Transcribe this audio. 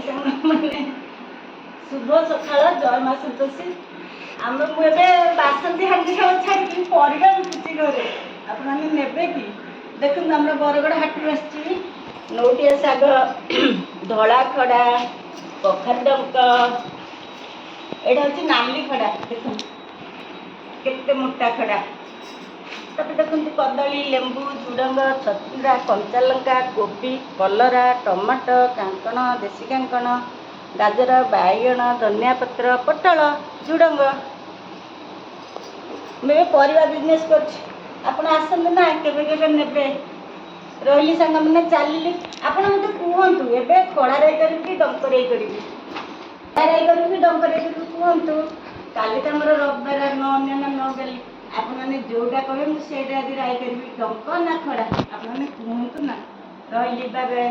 भाई साहब मैंने शुभ सकाल जय माँ संतोषी आम मुझे बासंती हांडी खावा छाड़ी परिवार रुचि घरे आपने नेबे कि देखो आम बरगड़ हाट आसी नौटिया शाग धला खड़ा कखार डंक एटा हूँ नाली खड़ा देख केते मोटा खड़ा तब देखते कदली लेंबू झुडंग छचिंद्रा कंचा लंका कोबी कलरा टमाटो कांकण देशी कांकण गाजर बाइगण धनिया पत्र पटल झुडंग मैं परिवा बिजनेस कर आसते ना केवे केवे नेबे रही सांग मैंने चलिए आप मत कहतु ए खड़ारे करी डंकरे करी खड़ारे करी डंकरे कहतु काली तो रविवार न गली आपने जोटा कहे मुझे आज राय करी डंक ना खड़ा आपने कहतु ना रही बाबे।